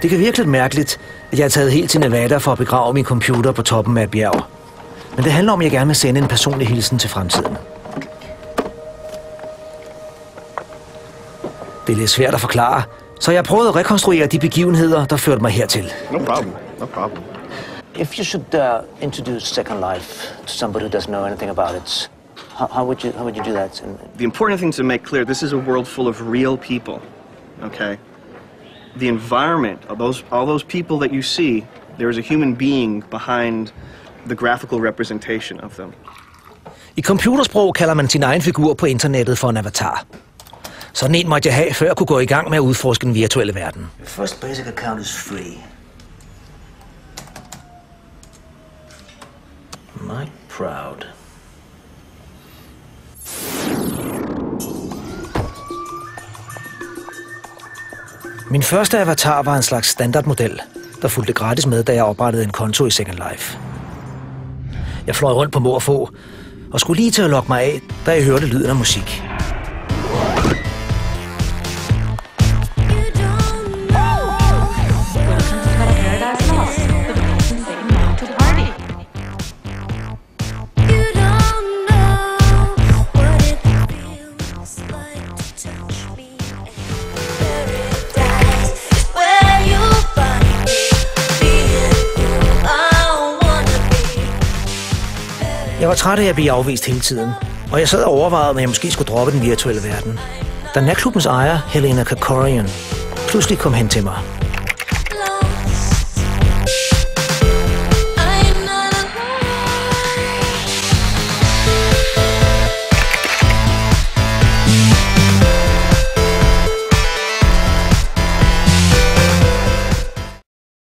Det kan virke lidt mærkeligt, at jeg er taget helt til Nevada for at begrave min computer på toppen af et bjerg. Men det handler om, at jeg gerne vil sende en personlig hilsen til fremtiden. Det er lidt svært at forklare, så jeg har prøvet at rekonstruere de begivenheder, der førte mig hertil. No problem. No problem. If you should introduce Second Life to somebody who doesn't know anything about it, how would you do that? The important thing to make clear, this is a world full of real people, okay? The environment of all those people that you see, there is a human being behind the graphical representation of them. I computersprog kalder man sin egen figur på internettet for en avatar. Sådan en måtte jeg have, før jeg kunne gå i gang med at udforske den virtuelle verden. Your first basic account is free. Might proud. Min første avatar var en slags standardmodel, der fulgte gratis med, da jeg oprettede en konto i Second Life. Jeg fløj rundt på må og få, og skulle lige til at logge mig af, da jeg hørte lyden af musik. Jeg var træt af at blive afvist hele tiden, og jeg sad og overvejede, om jeg måske skulle droppe den virtuelle verden. Da natklubbens ejer, Helena Kakorian, pludselig kom hen til mig.